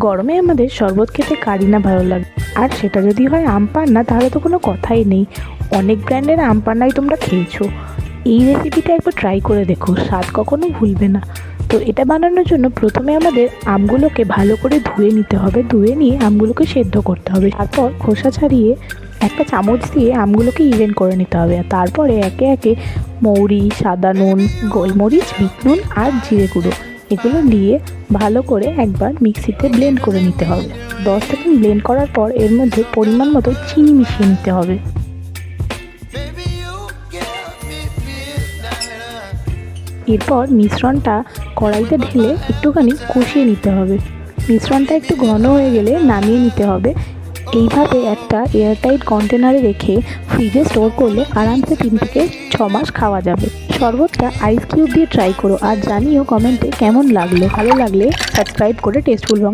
গরমে আমাদের শরবত খেতে কারই না ভালো লাগে, আর সেটা যদি হয় আম পান্না তাহলে তো কোনো কথাই নেই। অনেক ব্র্যান্ডের আম পান্নাই তোমরা খেয়েছো। এই রেসিপিটা একবার ট্রাই করে দেখো, স্বাদ কখনো ভুলবে না। তো এটা বানানোর জন্য প্রথমে আমাদের আমগুলোকে ভালো করে ধুয়ে নিতে হবে। ধুয়ে নিয়ে আমগুলোকে সেদ্ধ করতে হবে, তারপর খোসা ছাড়িয়ে একটা চামচ দিয়ে আমগুলোকে ইভেন করে নিতে হবে। আর তারপরে একে একে মৌরি, সাদা নুন, গোলমরিচ, বিট নুন আর জিরে গুঁড়ো এগুলো দিয়ে ভালো করে একবার মিক্সিতে ব্লেন্ড করে নিতে হবে। 10 সেকেন্ড ব্লেন্ড করার পর এর মধ্যে পরিমাণ মতো চিনি মিশিয়ে নিতে হবে। এরপর মিশ্রণটা কড়াইতে ঢেলে একটুখানি কষিয়ে নিতে হবে। মিশ্রণটা একটু ঘন হয়ে গেলে নামিয়ে নিতে হবে। এইভাবে একটা এয়ারটাইট কন্টেনারে রেখে ফ্রিজে স্টোর করলে আরামসে 3 থেকে 6 মাস খাওয়া যাবে। শরবতটা আইস কিউব দিয়ে ট্রাই করো আর জানিও কমেন্টে কেমন লাগলো। ভালো লাগলে সাবস্ক্রাইব করে টেস্টফুল